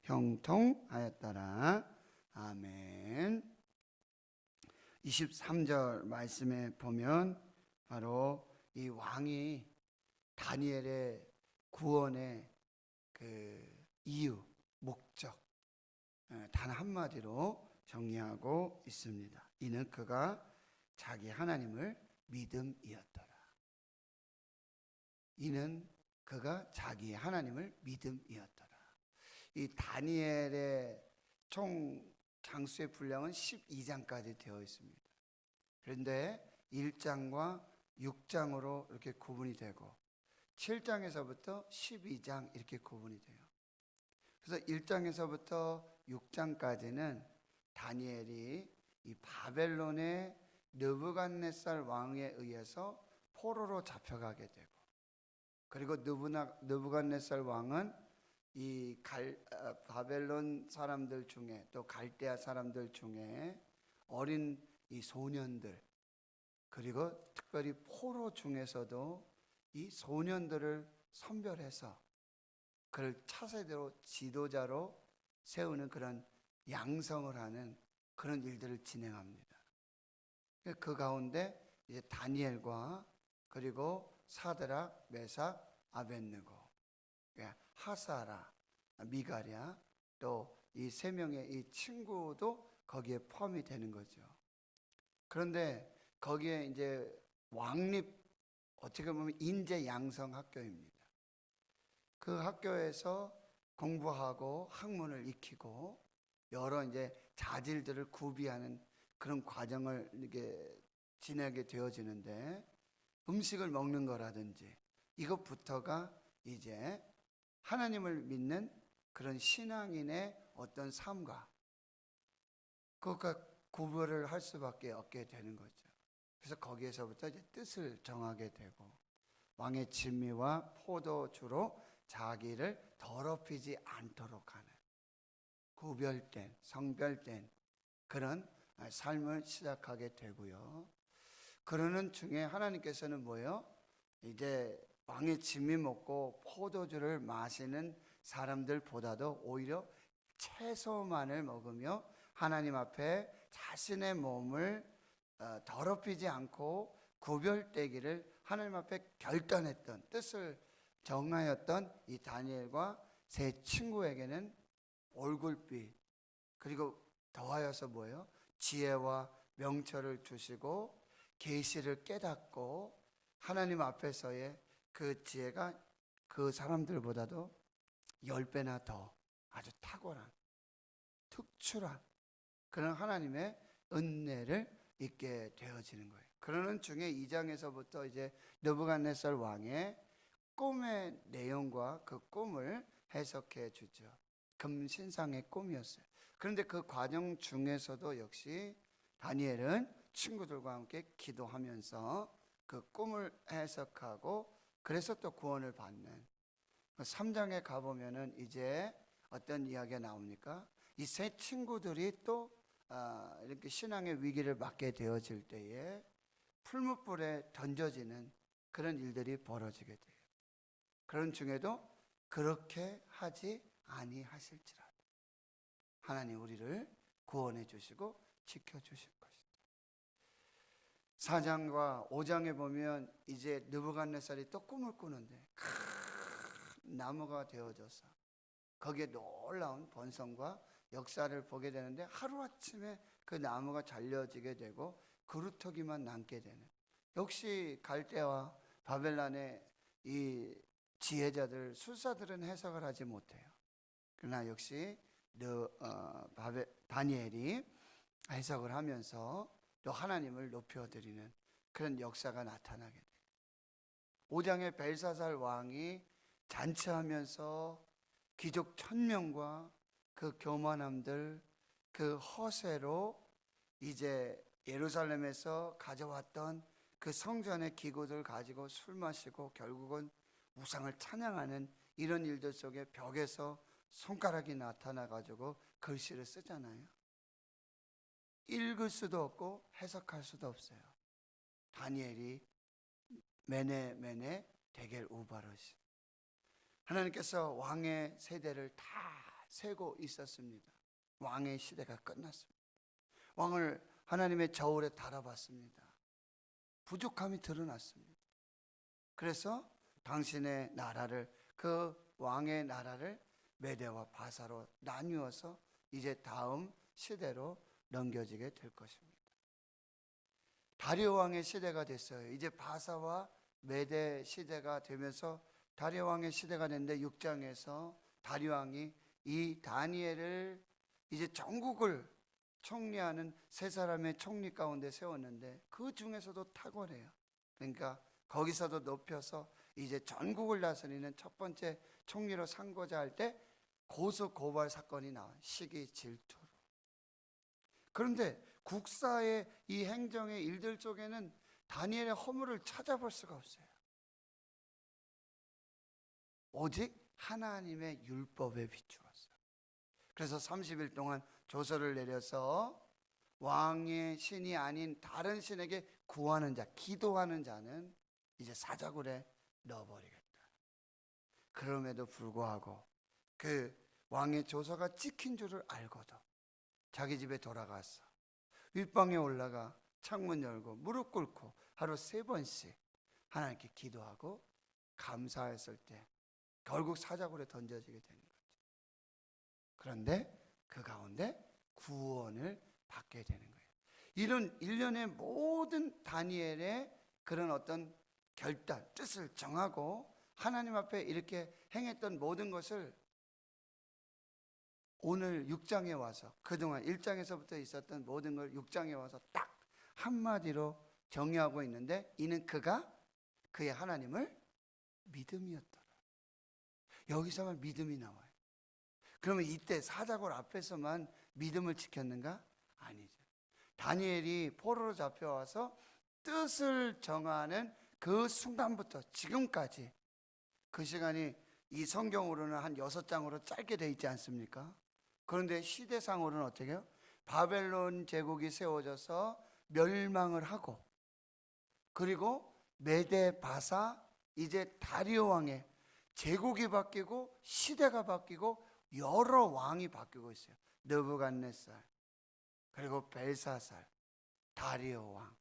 형통하였더라. 아멘. 23절 말씀에 보면 바로 이 왕이 다니엘의 구원의 그 이유, 목적 단 한마디로 정리하고 있습니다. 이는 그가 자기 하나님을 믿음이었더라. 이는 그가 자기 하나님을 믿음이었더라. 이 다니엘의 총 장수의 분량은 12장까지 되어 있습니다. 그런데 1장과 6장으로 이렇게 구분이 되고 7장에서부터 12장 이렇게 구분이 돼요. 그래서 1장에서부터 6장까지는 다니엘이 이 바벨론의 느부갓네살 왕에 의해서 포로로 잡혀가게 되고, 그리고 느부갓네살 왕은 이 바벨론 사람들 중에 또 갈대아 사람들 중에 어린 이 소년들, 그리고 특별히 포로 중에서도 이 소년들을 선별해서 그를 차세대로 지도자로 세우는 그런 양성을 하는 그런 일들을 진행합니다. 그 가운데 이제 다니엘과 그리고 사드락, 메삭, 아벳느고, 하사라, 미가랴, 또 이 세 명의 이 친구도 거기에 포함이 되는 거죠. 그런데 거기에 이제 왕립, 어떻게 보면 인재 양성 학교입니다. 그 학교에서 공부하고 학문을 익히고 여러 이제 자질들을 구비하는 그런 과정을 이렇게 지내게 되어지는데, 음식을 먹는 거라든지 이것부터가 이제 하나님을 믿는 그런 신앙인의 어떤 삶과 그것과 구별을 할 수밖에 없게 되는 거죠. 그래서 거기에서부터 이제 뜻을 정하게 되고, 왕의 진미와 포도주로 자기를 더럽히지 않도록 하는 구별된, 성별된 그런 삶을 시작하게 되고요. 그러는 중에 하나님께서는 뭐예요? 이제 왕의 진미 먹고 포도주를 마시는 사람들보다도 오히려 채소만을 먹으며 하나님 앞에 자신의 몸을 더럽히지 않고 구별되기를 하나님 앞에 결단했던, 뜻을 정하였던 이 다니엘과 세 친구에게는 얼굴빛, 그리고 더하여서 뭐예요? 지혜와 명철을 주시고 계시를 깨닫고 하나님 앞에서의 그 지혜가 그 사람들보다도 10배나 더 아주 탁월한, 특출한 그런 하나님의 은혜를 있게 되어지는 거예요. 그러는 중에 2장에서부터 이제 느부갓네살 왕의 꿈의 내용과 그 꿈을 해석해 주죠. 금신상의 꿈이었어요. 그런데 그 과정 중에서도 역시 다니엘은 친구들과 함께 기도하면서 그 꿈을 해석하고 그래서 또 구원을 받는, 3장에 가보면은 이제 어떤 이야기가 나옵니까? 이 세 친구들이 또 이렇게 신앙의 위기를 맞게 되어질 때에 풀무불에 던져지는 그런 일들이 벌어지게 돼요. 그런 중에도 그렇게 하지 아니하실지라도 하나님 우리를 구원해 주시고 지켜 주실 것이다. 4장과 5장에 보면 이제 느부갓네살이 또 꿈을 꾸는데 큰 나무가 되어져서 거기에 놀라운 번성과 역사를 보게 되는데, 하루아침에 그 나무가 잘려지게 되고 그루터기만 남게 되는, 역시 갈대와 바벨론의 이 지혜자들, 술사들은 해석을 하지 못해요. 그러나 역시 다니엘이 해석을 하면서 또 하나님을 높여드리는 그런 역사가 나타나게 돼요. 5장에 벨사살 왕이 잔치하면서 귀족 1000명과 그 교만함들, 그 허세로 이제 예루살렘에서 가져왔던 그 성전의 기구들 가지고 술 마시고 결국은 우상을 찬양하는 이런 일들 속에 벽에서 손가락이 나타나 가지고 글씨를 쓰잖아요. 읽을 수도 없고 해석할 수도 없어요. 다니엘이 메네 데겔 우바르시, 하나님께서 왕의 세대를 다 세고 있었습니다. 왕의 시대가 끝났습니다. 왕을 하나님의 저울에 달아봤습니다. 부족함이 드러났습니다. 그래서 당신의 나라를, 그 왕의 나라를 메대와 바사로 나누어서 이제 다음 시대로 넘겨지게 될 것입니다. 다리오 왕의 시대가 됐어요. 이제 바사와 메대 시대가 되면서 다리오 왕의 시대가 됐는데 6장에서 다리오 왕이 이 다니엘을 이제 전국을 총리하는 세 사람의 총리 가운데 세웠는데 그 중에서도 탁월해요. 그러니까 거기서도 높여서 이제 전국을 다스리는 첫 번째 총리로 삼고자 할 때 고소 고발 사건이 나와요. 시기 질투로. 그런데 국사의 이 행정의 일들 속에는 다니엘의 허물을 찾아볼 수가 없어요. 오직 하나님의 율법에 비추었어요. 그래서 30일 동안 조서를 내려서 왕의 신이 아닌 다른 신에게 구하는 자, 기도하는 자는 이제 사자굴에 넣어버리겠다. 그럼에도 불구하고 그 왕의 조서가 찍힌 줄을 알고도 자기 집에 돌아가서 윗방에 올라가 창문 열고 무릎 꿇고 하루 3번씩 하나님께 기도하고 감사했을 때 결국 사자굴에 던져지게 되는 거죠. 그런데 그 가운데 구원을 받게 되는 거예요. 이런 일련의 모든 다니엘의 그런 어떤 결단, 뜻을 정하고 하나님 앞에 이렇게 행했던 모든 것을 오늘 6장에 와서, 그동안 1장에서부터 있었던 모든 걸 6장에 와서 딱 한마디로 정의하고 있는데, 이는 그가 그의 하나님을 믿음이었더라. 여기서만 믿음이 나와요. 그러면 이때 사자굴 앞에서만 믿음을 지켰는가? 아니죠. 다니엘이 포로로 잡혀와서 뜻을 정하는 그 순간부터 지금까지, 그 시간이 이 성경으로는 한 6장으로 짧게 돼 있지 않습니까? 그런데 시대상으로는 어떻게 해요? 바벨론 제국이 세워져서 멸망을 하고, 그리고 메데 바사, 이제 다리오 왕의 제국이 바뀌고 시대가 바뀌고 여러 왕이 바뀌고 있어요. 느부갓네살, 그리고 벨사살, 다리오 왕,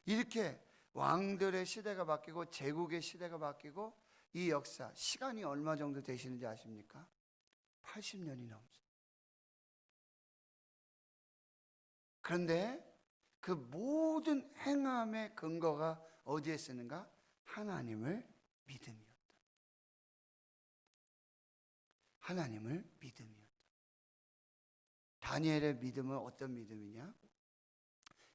이렇게 왕들의 시대가 바뀌고 제국의 시대가 바뀌고, 이 역사 시간이 얼마 정도 되시는지 아십니까? 80년이 넘습니다. 그런데 그 모든 행함의 근거가 어디에 쓰는가? 하나님을 믿음이었다. 하나님을 믿음이었다. 다니엘의 믿음은 어떤 믿음이냐?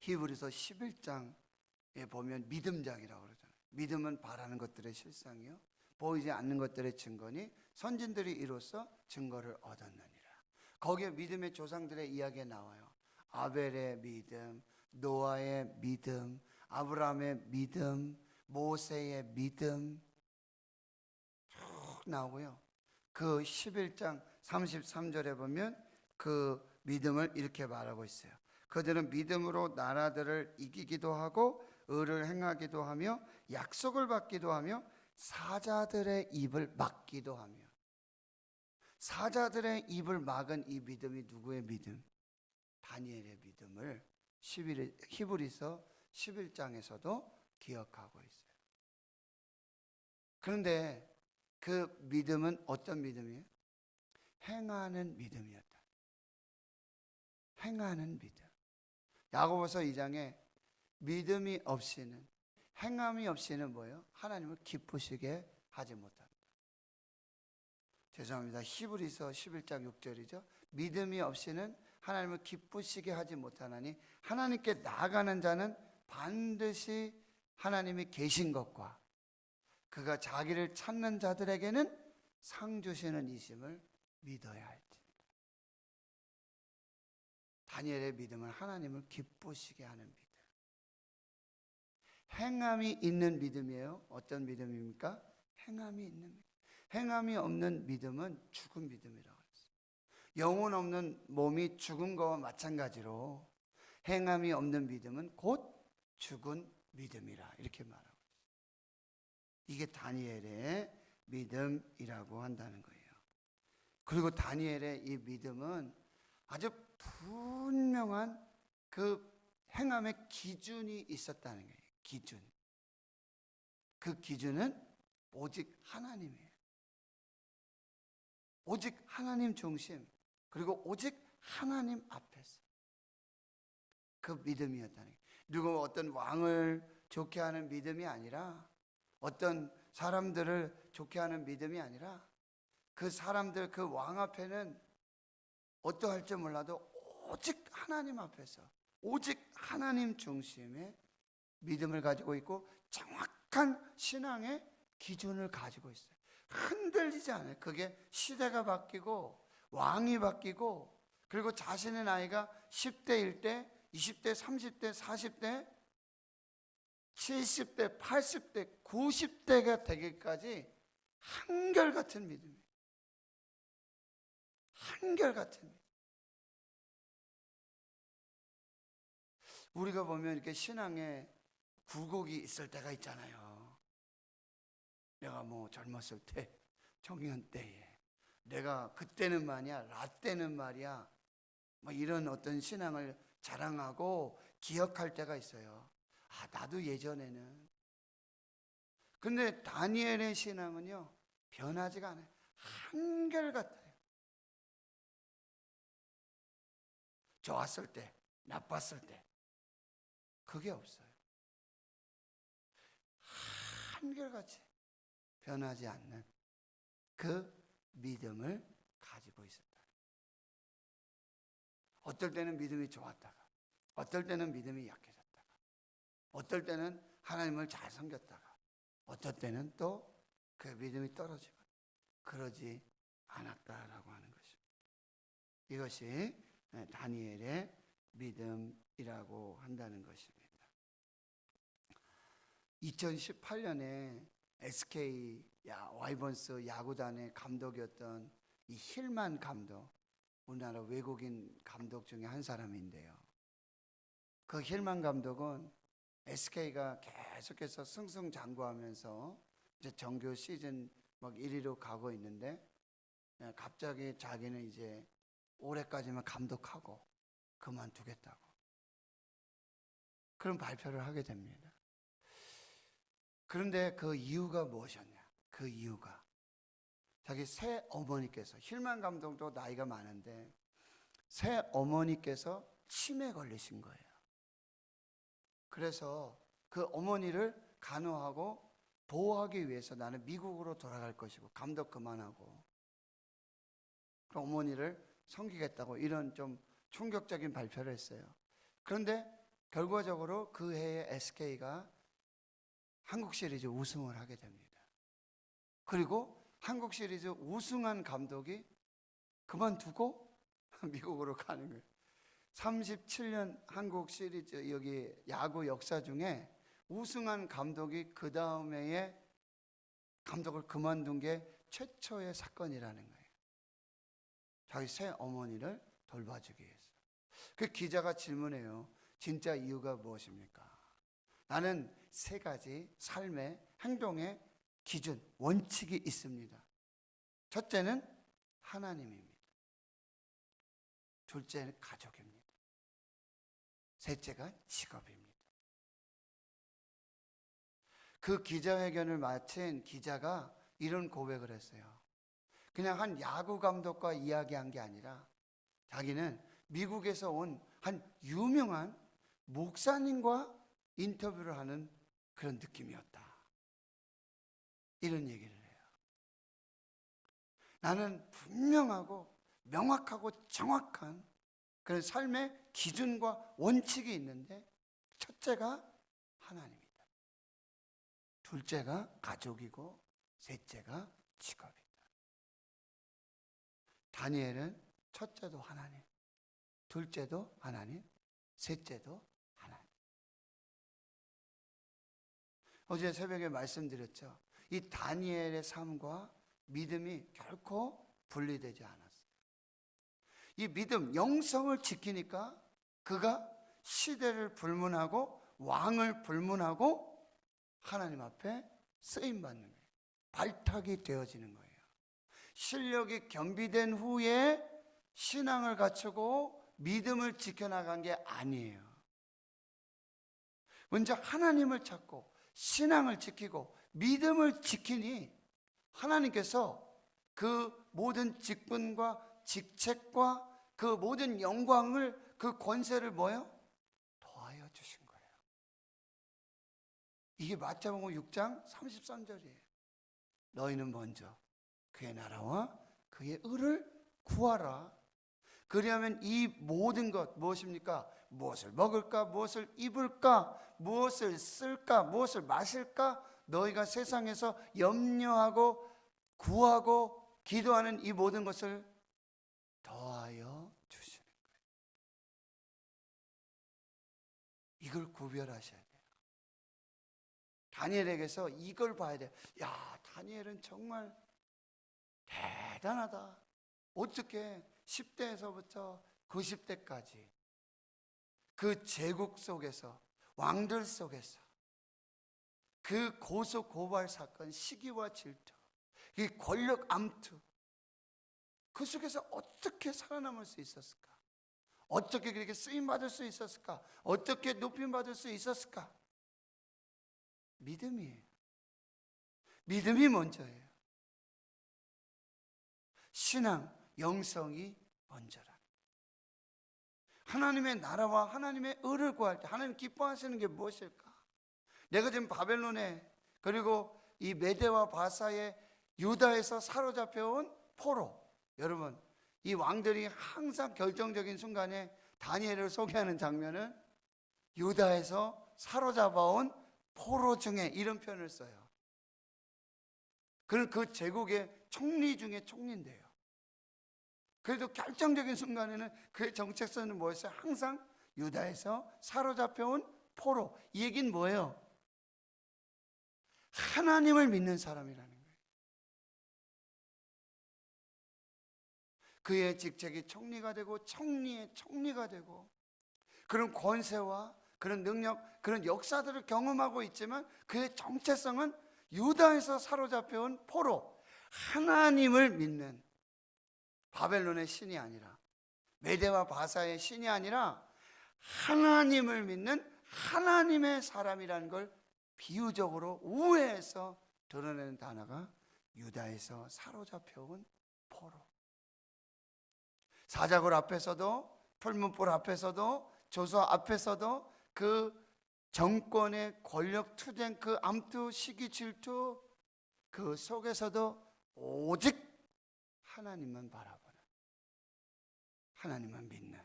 히브리서 11장에 보면 믿음장이라고 그러잖아요. 믿음은 바라는 것들의 실상이요, 보이지 않는 것들의 증거니 선진들이 이로써 증거를 얻었느니라. 거기에 믿음의 조상들의 이야기가 나와요. 아벨의 믿음, 노아의 믿음, 아브라함의 믿음, 모세의 믿음 쭉 나오고요. 그 11장 33절에 보면 그 믿음을 이렇게 말하고 있어요. 그들은 믿음으로 나라들을 이기기도 하고 의를 행하기도 하며 약속을 받기도 하며 사자들의 입을 막기도 하며. 사자들의 입을 막은 이 믿음이 누구의 믿음? 다니엘의 믿음을 히브리서 11장에서도 기억하고 있어요. 그런데 그 믿음은 어떤 믿음이에요? 행하는 믿음이었다. 행하는 믿음. 야고보서 2장에 믿음이 없이는, 행함이 없이는 뭐예요? 하나님을 기쁘시게 하지 못한다. 죄송합니다. 히브리서 11장 6절이죠. 믿음이 없이는 하나님을 기쁘시게 하지 못하나니 하나님께 나아가는 자는 반드시 하나님이 계신 것과 그가 자기를 찾는 자들에게는 상 주시는 이심을 믿어야 할지니라. 다니엘의 믿음은 하나님을 기쁘시게 하는 믿음. 행함이 있는 믿음이에요. 어떤 믿음입니까? 행함이 있는 믿음. 행함이 없는 믿음은 죽은 믿음이라고 했어요. 영혼 없는 몸이 죽은 것과 마찬가지로 행함이 없는 믿음은 곧 죽은 믿음이라, 이렇게 말하고 있어요. 이게 다니엘의 믿음이라고 한다는 거예요. 그리고 다니엘의 이 믿음은 아주 분명한 그 행함의 기준이 있었다는 거예요. 기준. 그 기준은 오직 하나님이에요. 오직 하나님 중심, 그리고 오직 하나님 앞에서 그 믿음이었다는 거예요. 누구 어떤 왕을 좋게 하는 믿음이 아니라, 어떤 사람들을 좋게 하는 믿음이 아니라, 그 사람들, 그 왕 앞에는 어떠할지 몰라도 오직 하나님 앞에서, 오직 하나님 중심의 믿음을 가지고 있고 정확한 신앙의 기준을 가지고 있어요. 흔들리지 않아요. 그게 시대가 바뀌고 왕이 바뀌고, 그리고 자신의 나이가 10대일 때, 20대, 30대, 40대, 70대, 80대, 90대가 되기까지 한결같은 믿음이에요. 한결같은 믿음. 우리가 보면 이렇게 신앙에 굴곡이 있을 때가 있잖아요. 내가 뭐 젊었을 때, 청년 때에, 내가 그때는 말이야, 라떼는 말이야, 뭐 이런 어떤 신앙을 자랑하고 기억할 때가 있어요. 아, 나도 예전에는. 근데 다니엘의 신앙은요, 변하지가 않아요. 한결같아요. 좋았을 때, 나빴을 때, 그게 없어요. 한결같이 변하지 않는 그 믿음을 가지고 있었다. 어떨 때는 믿음이 좋았다가, 어떨 때는 믿음이 약해졌다가, 어떨 때는 하나님을 잘 섬겼다가, 어떨 때는 또 그 믿음이 떨어지고, 그러지 않았다라고 하는 것입니다. 이것이 다니엘의 믿음이라고 한다는 것입니다. 2018년에 SK 와이번스 야구단의 감독이었던 이 힐만 감독, 우리나라 외국인 감독 중에 한 사람인데요. 그 힐만 감독은 SK가 계속해서 승승장구하면서 이제 정규 시즌 막 1위로 가고 있는데, 갑자기 자기는 이제 올해까지만 감독하고 그만두겠다고 그런 발표를 하게 됩니다. 그런데 그 이유가 무엇이었냐? 그 이유가 자기 새 어머니께서, 힐만 감독도 나이가 많은데 새 어머니께서 치매에 걸리신 거예요. 그래서 그 어머니를 간호하고 보호하기 위해서 나는 미국으로 돌아갈 것이고 감독 그만하고 그 어머니를 섬기겠다고, 이런 좀 충격적인 발표를 했어요. 그런데 결과적으로 그 해에 SK가 한국 시리즈 우승을 하게 됩니다. 그리고 한국 시리즈 우승한 감독이 그만두고 미국으로 가는 거예요. 37년 한국 시리즈 여기 야구 역사 중에 우승한 감독이 그 다음 해에 감독을 그만둔 게 최초의 사건이라는 거예요. 자기 새 어머니를 돌봐주기 위해서. 그 기자가 질문해요. 진짜 이유가 무엇입니까? 나는 세 가지 삶의 행동의 기준, 원칙이 있습니다. 첫째는 하나님입니다. 둘째는 가족입니다. 셋째가 직업입니다. 그 기자회견을 마친 기자가 이런 고백을 했어요. 그냥 한 야구 감독과 이야기한 게 아니라 자기는 미국에서 온 한 유명한 목사님과 인터뷰를 하는 그런 느낌이었다. 이런 얘기를 해요. 나는 분명하고 명확하고 정확한 그런 삶의 기준과 원칙이 있는데, 첫째가 하나님이다. 둘째가 가족이고 셋째가 직업이다. 다니엘은 첫째도 하나님, 둘째도 하나님, 셋째도 하나님. 어제 새벽에 말씀드렸죠. 이 다니엘의 삶과 믿음이 결코 분리되지 않았어요. 이 믿음, 영성을 지키니까 그가 시대를 불문하고 왕을 불문하고 하나님 앞에 쓰임받는 거예요. 발탁이 되어지는 거예요. 실력이 겸비된 후에 신앙을 갖추고 믿음을 지켜나간 게 아니에요. 먼저 하나님을 찾고 신앙을 지키고 믿음을 지키니 하나님께서 그 모든 직분과 직책과 그 모든 영광을, 그 권세를 뭐예요? 더하여 주신 거예요. 이게 마태복음 6장 33절이에요. 너희는 먼저 그의 나라와 그의 의를 구하라. 그리하면 이 모든 것, 무엇입니까? 무엇을 먹을까? 무엇을 입을까? 무엇을 쓸까? 무엇을 마실까? 너희가 세상에서 염려하고 구하고 기도하는 이 모든 것을 더하여 주시는 거예요. 이걸 구별하셔야 돼요. 다니엘에게서 이걸 봐야 돼요. 야, 다니엘은 정말 대단하다. 어떻게 10대에서부터 90대까지 그 제국 속에서, 왕들 속에서 그 고소 고발 사건, 시기와 질투, 이 권력 암투, 그 속에서 어떻게 살아남을 수 있었을까? 어떻게 그렇게 쓰임 받을 수 있었을까? 어떻게 높임 받을 수 있었을까? 믿음이에요. 믿음이 먼저예요. 신앙, 영성이 먼저라. 하나님의 나라와 하나님의 의를 구할 때 하나님 기뻐하시는 게 무엇일까? 내가 지금 바벨론에, 그리고 이 메대와 바사의 유다에서 사로잡혀온 포로, 여러분 이 왕들이 항상 결정적인 순간에 다니엘을 소개하는 장면은 유다에서 사로잡아온 포로 중에, 이런 표현을 써요. 그 제국의 총리 중에 총리인데요. 그래도 결정적인 순간에는 그의 정체성은 뭐였어요? 항상 유다에서 사로잡혀온 포로. 이 얘기는 뭐예요? 하나님을 믿는 사람이라는 거예요. 그의 직책이 총리가 되고 총리의 총리가 되고 그런 권세와 그런 능력, 그런 역사들을 경험하고 있지만 그의 정체성은 유다에서 사로잡혀온 포로, 하나님을 믿는, 바벨론의 신이 아니라, 메대와 바사의 신이 아니라 하나님을 믿는 하나님의 사람이라는 걸 비유적으로 우회해서 드러내는 단어가 유다에서 사로잡혀온 포로. 사자굴 앞에서도, 풀문불 앞에서도, 조서 앞에서도 그 정권의 권력 투쟁, 그 암투, 시기, 질투, 그 속에서도 오직 하나님만 바라보는, 하나님만 믿는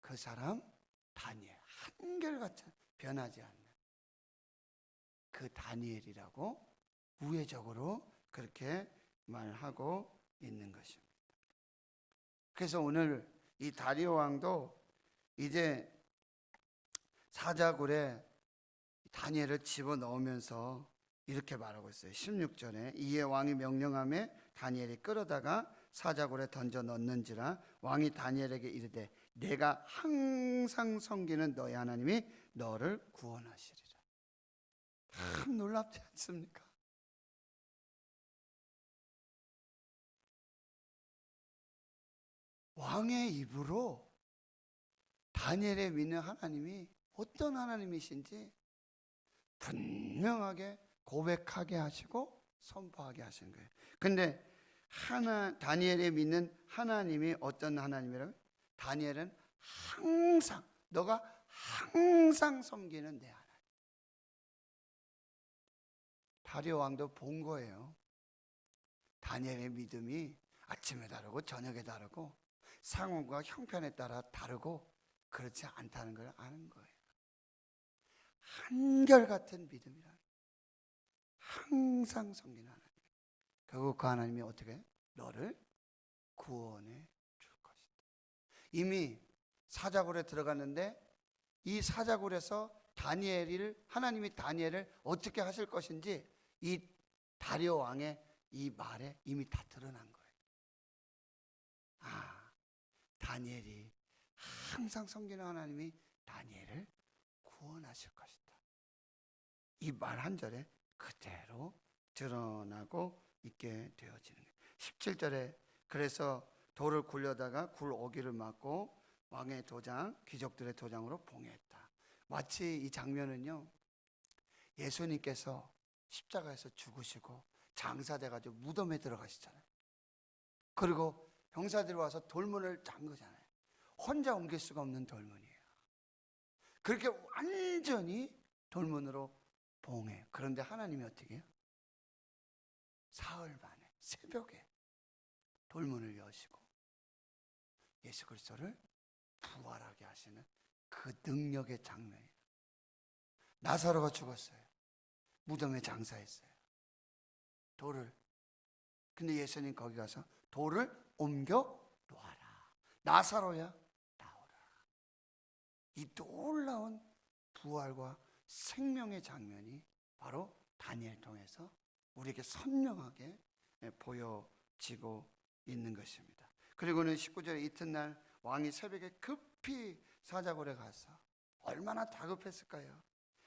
그 사람 다니엘, 한결같은 변하지 않는 그 다니엘이라고 우회적으로 그렇게 말하고 있는 것입니다. 그래서 오늘 이 다리오 왕도 이제 사자굴에 다니엘을 집어넣으면서 이렇게 말하고 있어요. 16절에 이에 왕이 명령하며 다니엘이 끌어다가 사자굴에 던져 넣는지라 왕이 다니엘에게 이르되 내가 항상 섬기는 너의 하나님이 너를 구원하시리라. 참 놀랍지 않습니까? 왕의 입으로 다니엘의 믿는 하나님이 어떤 하나님이신지 분명하게 고백하게 하시고 선포하게 하신 거예요. 근데 다니엘이 믿는 하나님이 어떤 하나님이라고요? 다니엘은 항상, 너가 항상 섬기는 내 하나님. 다리오 왕도 본 거예요. 다니엘의 믿음이 아침에 다르고 저녁에 다르고 상황과 형편에 따라 다르고 그렇지 않다는 걸 아는 거예요. 한결같은 믿음이라는, 항상 섬기는 하나님. 결국 그 하나님이 어떻게 해요? 너를 구원해 줄 것이다. 이미 사자굴에 들어갔는데 이 사자굴에서 하나님이 다니엘을 어떻게 하실 것인지 이 다리오 왕의 이 말에 이미 다 드러난 거예요. 아, 다니엘이 항상 섬기는 하나님이 다니엘을 구원하실 것이다. 이 말 한 절에 그대로 드러나고 있게 되어지는 거예요. 17절에 그래서 돌을 굴려다가 굴 오기를 막고 왕의 도장, 귀족들의 도장으로 봉했다. 마치 이 장면은요, 예수님께서 십자가에서 죽으시고 장사돼가지고 무덤에 들어가시잖아요. 그리고 병사들이 와서 돌문을 잠 거잖아요. 혼자 옮길 수가 없는 돌문이에요. 그렇게 완전히 돌문으로 봉해. 그런데 하나님이 어떻게 해요? 사흘 만에 새벽에 돌문을 여시고 예수 그리스도를 부활하게 하시는 그 능력의 장면이에요. 나사로가 죽었어요. 무덤에 장사했어요. 돌을. 근데 예수님 거기 가서 돌을 옮겨 놓아라. 나사로야 나오라. 이 놀라운 부활과 생명의 장면이 바로 다니엘 통해서 우리에게 선명하게 보여지고 있는 것입니다. 그리고는 19절에 이튿날 왕이 새벽에 급히 사자굴에 가서, 얼마나 다급했을까요?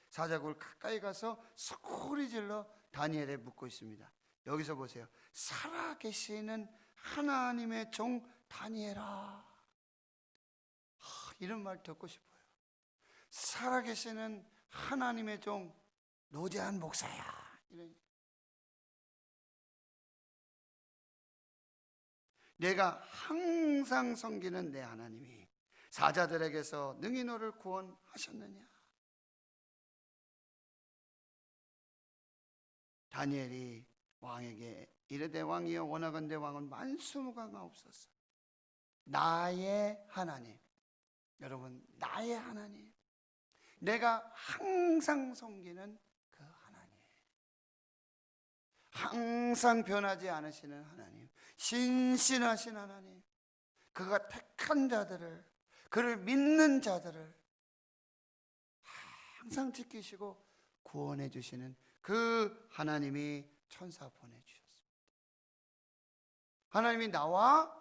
사자굴 가까이 가서 소리 질러 다니엘에 묻고 있습니다. 여기서 보세요. 살아계시는 하나님의 종 다니엘아. 이런 말 듣고 싶어요. 살아계시는 하나님의 종 노재한 목사야. 이런. 내가 항상 섬기는 내 하나님이 사자들에게서 능히 너를 구원하셨느냐? 다니엘이 왕에게 이르되 왕이여 원하건대 왕은 만수무강하옵소서. 나의 하나님, 여러분, 나의 하나님, 내가 항상 섬기는 그 하나님, 항상 변하지 않으시는 하나님, 신실하신 하나님, 그가 택한 자들을, 그를 믿는 자들을 항상 지키시고 구원해 주시는 그 하나님이 천사 보내주셨습니다. 하나님이 나와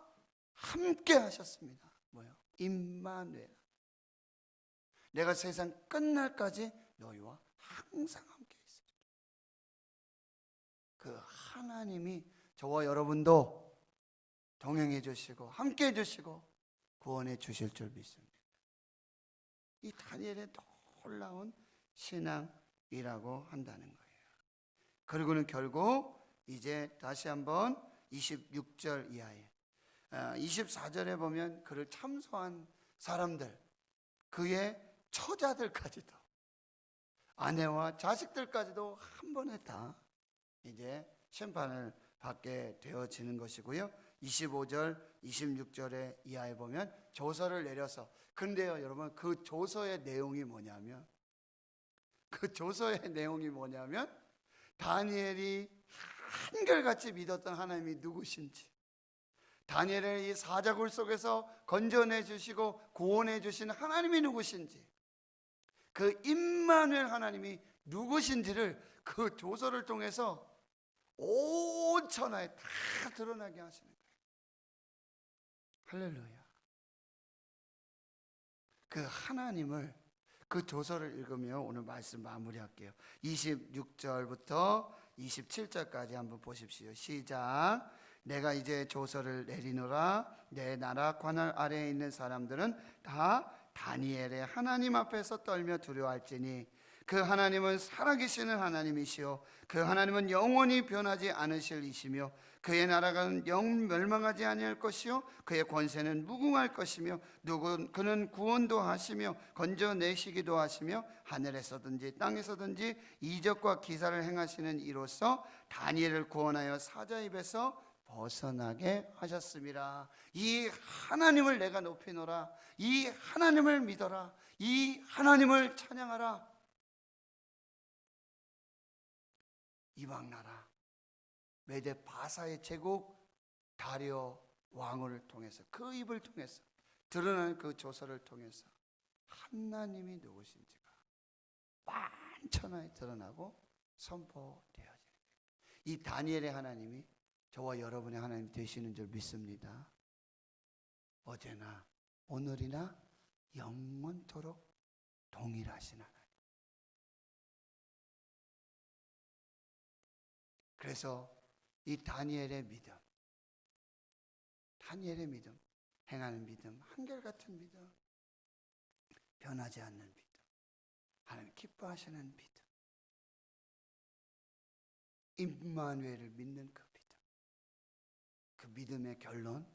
함께 하셨습니다. 뭐요? 임마누엘. 내가 세상 끝날까지 너희와 항상 함께 있으리라. 그 하나님이 저와 여러분도 동행해 주시고 함께 해 주시고 구원해 주실 줄 믿습니다. 이 다니엘의 놀라운 신앙이라고 한다는 거예요. 그리고는 결국 이제 다시 한번 26절 이하에 24절에 보면 그를 참소한 사람들, 그의 처자들까지도, 아내와 자식들까지도 한 번에 다 이제 심판을 받게 되어지는 것이고요. 25절, 26절에 이하에 보면 조서를 내려서, 근데요 여러분, 그 조서의 내용이 뭐냐면, 다니엘이 한결같이 믿었던 하나님이 누구신지, 다니엘을 이 사자굴 속에서 건져내 주시고 구원해 주신 하나님이 누구신지, 그 임마누엘 하나님이 누구신지를 그 조서를 통해서 온 천하에 다 드러나게 하시는 거예요. 할렐루야. 그 하나님을, 그 조서를 읽으며 오늘 말씀 마무리할게요. 26절부터 27절까지 한번 보십시오. 시작. 내가 이제 조서를 내리노라. 내 나라 관할 아래에 있는 사람들은 다 다니엘의 하나님 앞에서 떨며 두려워할지니 그 하나님은 살아계시는 하나님이시요 그 하나님은 영원히 변하지 않으실 이시며 그의 나라가 영 멸망하지 아니할 것이요 그의 권세는 무궁할 것이며 그는 구원도 하시며 건져내시기도 하시며 하늘에서든지 땅에서든지 이적과 기사를 행하시는 이로써 다니엘을 구원하여 사자 입에서 벗어나게 하셨습니다. 이 하나님을 내가 높이노라. 이 하나님을 믿어라. 이 하나님을 찬양하라. 이방 나라 메데 바사의 제국 다리오 왕을 통해서, 그 입을 통해서 드러난 그 조서를 통해서 하나님이 누구신지가 만천하에 드러나고 선포되어지는 거예요. 이 다니엘의 하나님이 저와 여러분의 하나님 되시는 줄 믿습니다. 어제나 오늘이나 영원토록 동일하신 하나님. 그래서 이 다니엘의 믿음, 다니엘의 믿음, 행하는 믿음, 한결같은 믿음, 변하지 않는 믿음, 하나님 기뻐하시는 믿음, 임마누엘을 믿는 그 믿음, 그 믿음의 결론,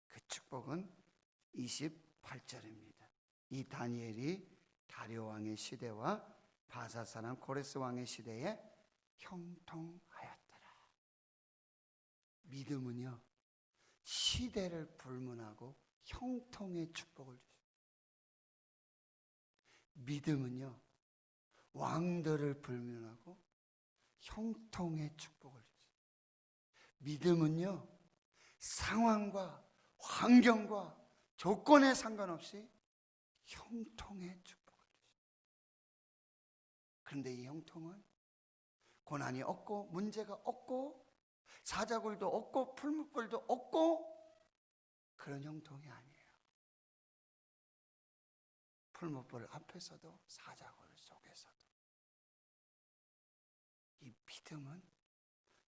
그 축복은 28절입니다. 이 다니엘이 다리오 왕의 시대와 바사 사람 고레스 왕의 시대에 형통하였더라. 믿음은요, 시대를 불문하고 형통의 축복을 주십니다. 믿음은요, 왕들을 불문하고 형통의 축복을 주십니다. 믿음은요, 상황과 환경과 조건에 상관없이 형통의 축복을 주십니다. 그런데 이 형통은 고난이 없고 문제가 없고 사자굴도 없고 풀무불도 없고 그런 형통이 아니에요. 풀무불 앞에서도 사자굴 속에서도 이 믿음은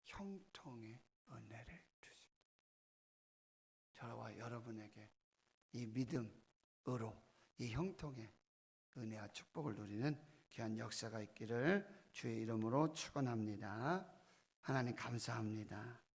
형통의 은혜를 주십니다. 저와 여러분에게 이 믿음으로 이 형통의 은혜와 축복을 누리는 귀한 역사가 있기를 주의 이름으로 축원합니다. 하나님 감사합니다.